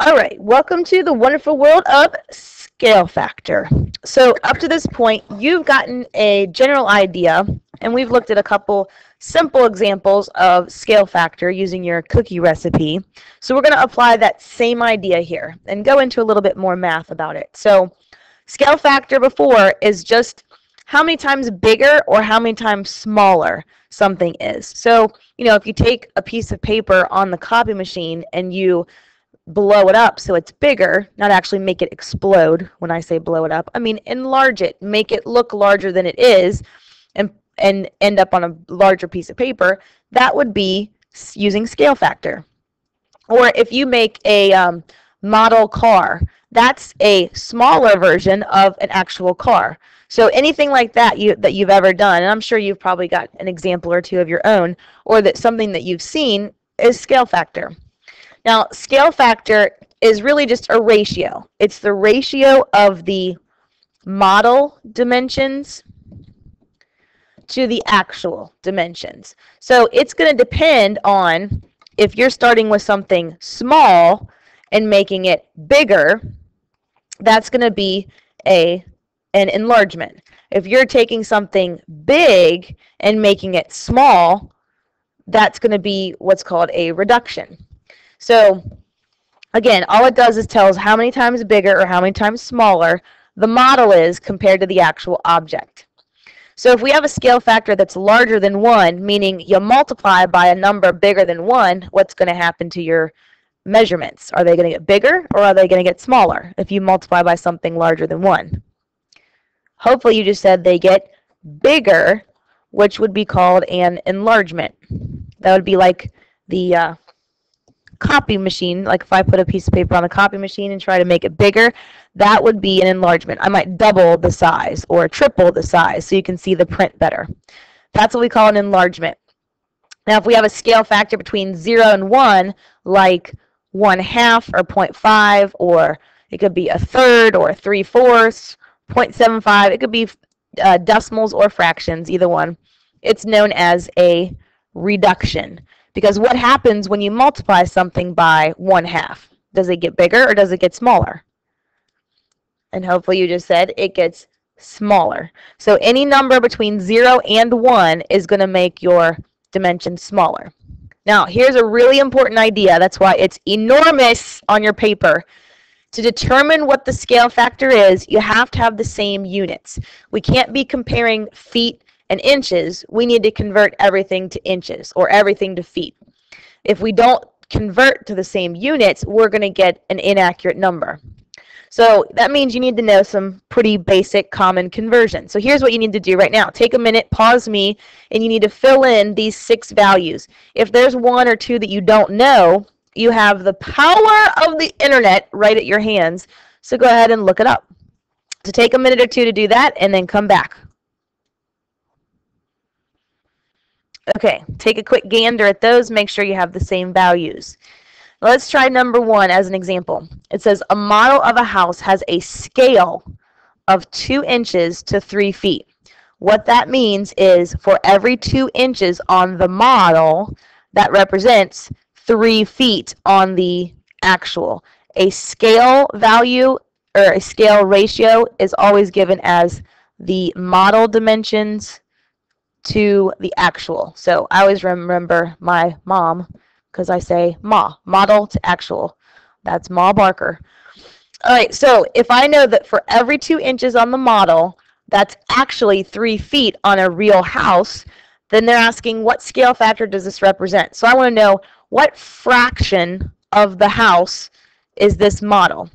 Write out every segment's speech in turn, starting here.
All right, welcome to the wonderful world of scale factor. So up to this point, you've gotten a general idea, and we've looked at a couple simple examples of scale factor using your cookie recipe. So we're going to apply that same idea here and go into a little bit more math about it. So scale factor before is just how many times bigger or how many times smaller something is. So, if you take a piece of paper on the copy machine and you blow it up so it's bigger, not actually make it explode. When I say blow it up, I mean enlarge it, make it look larger than it is, and end up on a larger piece of paper. That would be using scale factor. Or if you make a model car, that's a smaller version of an actual car. So anything like that you've ever done, and I'm sure you've probably got an example or two of your own, or that something that you've seen, is scale factor. Now, scale factor is really just a ratio. It's the ratio of the model dimensions to the actual dimensions. So it's going to depend on if you're starting with something small and making it bigger, that's going to be an enlargement. If you're taking something big and making it small, that's going to be what's called a reduction. So again, all it does is tells how many times bigger or how many times smaller the model is compared to the actual object. So if we have a scale factor that's larger than 1, meaning you multiply by a number bigger than 1, what's going to happen to your measurements? Are they going to get bigger or are they going to get smaller if you multiply by something larger than 1? Hopefully you just said they get bigger, which would be called an enlargement. That would be like the copy machine. Like if I put a piece of paper on the copy machine and try to make it bigger, that would be an enlargement. I might double the size or triple the size so you can see the print better. That's what we call an enlargement. Now if we have a scale factor between 0 and 1, like 1/2 or 0.5, or it could be 1/3 or 3/4, 0.75, it could be decimals or fractions, either one. It's known as a reduction. Because what happens when you multiply something by 1/2? Does it get bigger or does it get smaller? And hopefully you just said it gets smaller. So any number between 0 and 1 is going to make your dimension smaller. Now here's a really important idea. That's why it's enormous on your paper. To determine what the scale factor is, you have to have the same units. We can't be comparing feet and inches. We need to convert everything to inches or everything to feet. If we don't convert to the same units, we're going to get an inaccurate number. So that means you need to know some pretty basic common conversion. So here's what you need to do right now. Take a minute, pause me, and you need to fill in these 6 values. If there's 1 or 2 that you don't know, you have the power of the internet right at your hands. So go ahead and look it up. So take a minute or 2 to do that and then come back. Okay, take a quick gander at those. Make sure you have the same values. Let's try number 1 as an example. It says a model of a house has a scale of 2 inches to 3 feet. What that means is for every 2 inches on the model, that represents 3 feet on the actual. A scale value or a scale ratio is always given as the model dimensions to the actual. So I always remember my mom because I say Ma, model to actual. That's Ma Barker. All right, so if I know that for every 2 inches on the model, that's actually 3 feet on a real house, then they're asking what scale factor does this represent? So I want to know what fraction of the house is this model?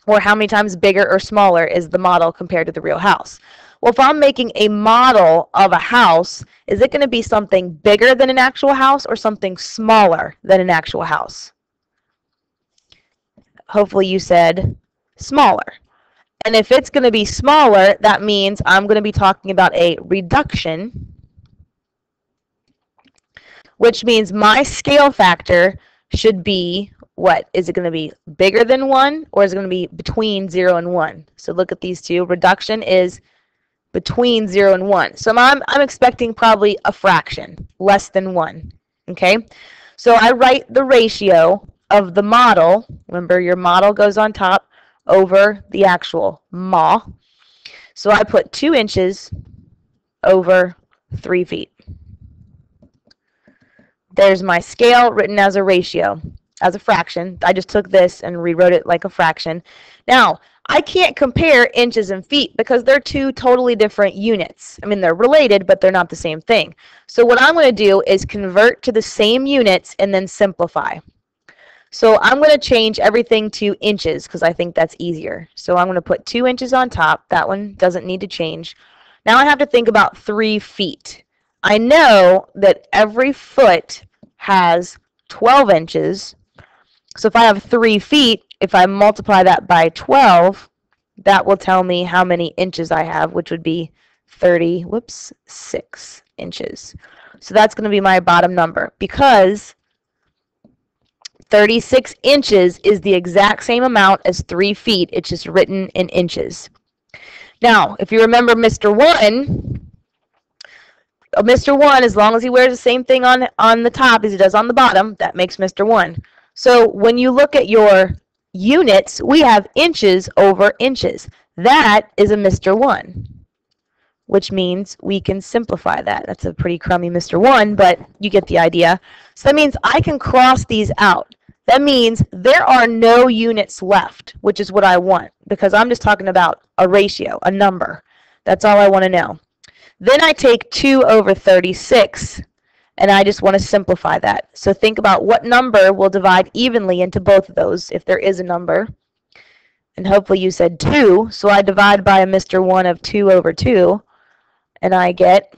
Or how many times bigger or smaller is the model compared to the real house? Well, if I'm making a model of a house, is it going to be something bigger than an actual house or something smaller than an actual house? Hopefully you said smaller. And if it's going to be smaller, that means I'm going to be talking about a reduction, which means my scale factor should be, what? Is it going to be bigger than 1 or is it going to be between 0 and 1? So look at these two. Reduction is between 0 and 1. So I'm expecting probably a fraction, less than 1. Okay? So I write the ratio of the model, remember your model goes on top, over the actual ma. So I put 2 inches over 3 feet. There's my scale written as a ratio, as a fraction. I just took this and rewrote it like a fraction. Now, I can't compare inches and feet because they're 2 totally different units. I mean, they're related, but they're not the same thing. So what I'm going to do is convert to the same units and then simplify. So I'm going to change everything to inches because I think that's easier. So I'm going to put 2 inches on top. That one doesn't need to change. Now I have to think about 3 feet. I know that every foot has 12 inches. So if I have 3 feet, if I multiply that by 12, that will tell me how many inches I have, which would be 6 inches. So that's going to be my bottom number because 36 inches is the exact same amount as 3 feet. It's just written in inches. Now, if you remember Mr. 1, Mr. 1, as long as he wears the same thing on the top as he does on the bottom, that makes Mr. 1. So when you look at your units, we have inches over inches. That is a Mr. 1, which means we can simplify that. That's a pretty crummy Mr. 1, but you get the idea. So that means I can cross these out. That means there are no units left, which is what I want, because I'm just talking about a ratio, a number. That's all I want to know. Then I take 2 over 36, and I just want to simplify that. So think about what number will divide evenly into both of those, if there is a number. And hopefully you said 2, so I divide by a Mr. 1 of 2 over 2, and I get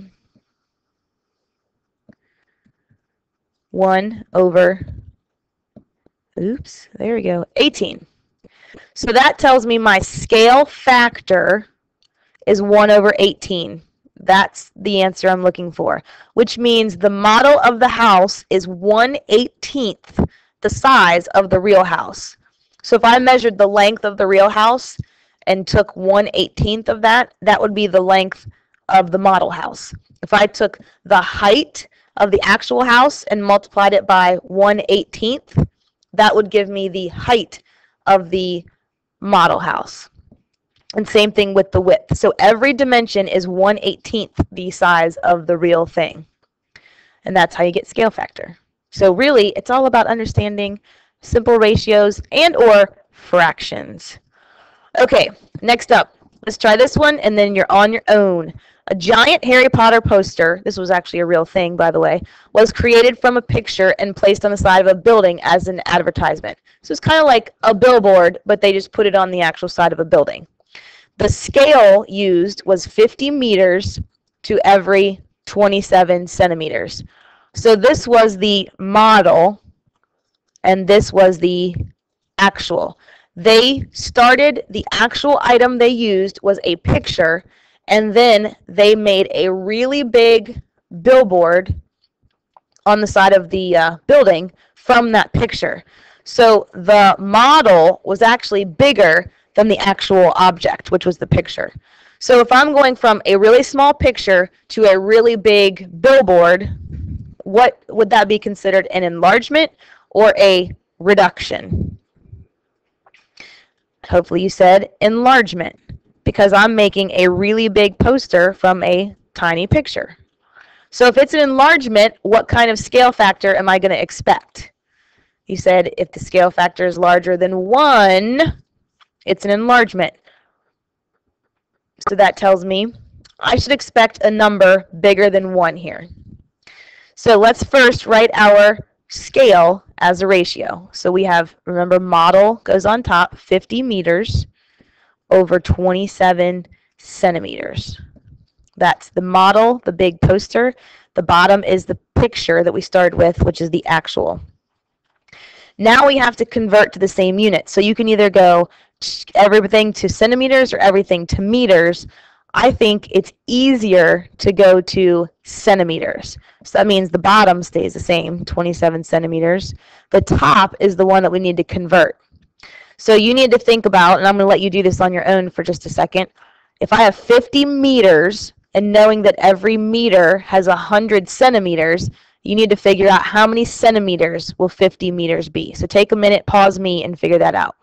1 over, oops, there we go, 18. So that tells me my scale factor is 1 over 18. That's the answer I'm looking for, which means the model of the house is 1/18 the size of the real house. So if I measured the length of the real house and took 1/18 of that, that would be the length of the model house. If I took the height of the actual house and multiplied it by 1/18, that would give me the height of the model house. And same thing with the width. So every dimension is 1/18 the size of the real thing. And that's how you get scale factor. So really, it's all about understanding simple ratios and or fractions. Okay, next up, let's try this one, and then you're on your own. A giant Harry Potter poster, this was actually a real thing, by the way, was created from a picture and placed on the side of a building as an advertisement. So it's kind of like a billboard, but they just put it on the actual side of a building. The scale used was 50 meters to every 27 centimeters. So this was the model, and this was the actual. They started, the actual item they used was a picture, and then they made a really big billboard on the side of the building from that picture. So the model was actually bigger than the actual object, which was the picture. So if I'm going from a really small picture to a really big billboard, what would that be considered, an enlargement or a reduction? Hopefully you said enlargement, because I'm making a really big poster from a tiny picture. So if it's an enlargement, what kind of scale factor am I going to expect? You said if the scale factor is larger than 1, it's an enlargement. So that tells me I should expect a number bigger than 1 here. So let's first write our scale as a ratio. So we have, remember, model goes on top, 50 meters over 27 centimeters. That's the model, the big poster. The bottom is the picture that we started with, which is the actual. Now we have to convert to the same unit. So you can either go everything to centimeters or everything to meters. I think it's easier to go to centimeters. So that means the bottom stays the same, 27 centimeters. The top is the one that we need to convert. So you need to think about, and I'm going to let you do this on your own for just a second. If I have 50 meters, and knowing that every meter has 100 centimeters, you need to figure out how many centimeters will 50 meters be. So take a minute, pause me, and figure that out.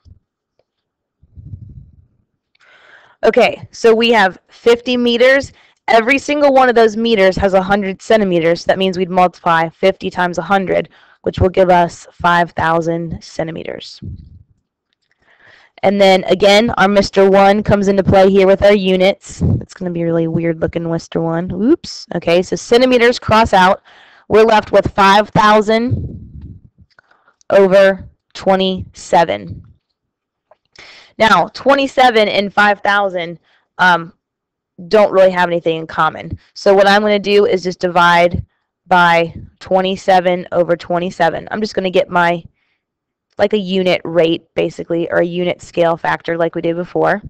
Okay, so we have 50 meters. Every single one of those meters has 100 centimeters. That means we'd multiply 50 times 100, which will give us 5,000 centimeters. And then again, our Mr. 1 comes into play here with our units. It's going to be really weird looking Mr. 1. Oops. Okay, so centimeters cross out. We're left with 5,000 over 27. Now, 27 and 5,000 don't really have anything in common. So what I'm going to do is just divide by 27 over 27. I'm just going to get my, like a unit rate, basically, or a unit scale factor like we did before.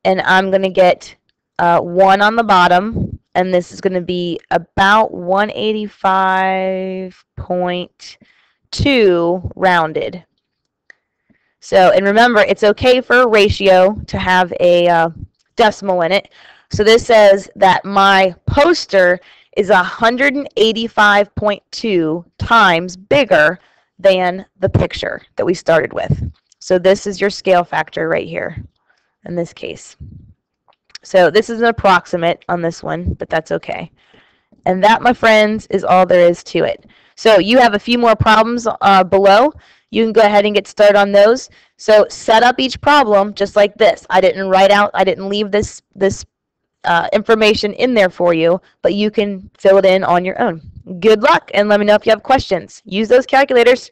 And I'm going to get 1 on the bottom, and this is going to be about 185.2 rounded. So, and remember, it's okay for a ratio to have a decimal in it. So this says that my poster is 185.2 times bigger than the picture that we started with. So this is your scale factor right here in this case. So this is an approximate on this one, but that's okay. And that, my friends, is all there is to it. So you have a few more problems below. You can go ahead and get started on those. So set up each problem just like this. I didn't leave this information in there for you, but you can fill it in on your own. Good luck, and let me know if you have questions. Use those calculators.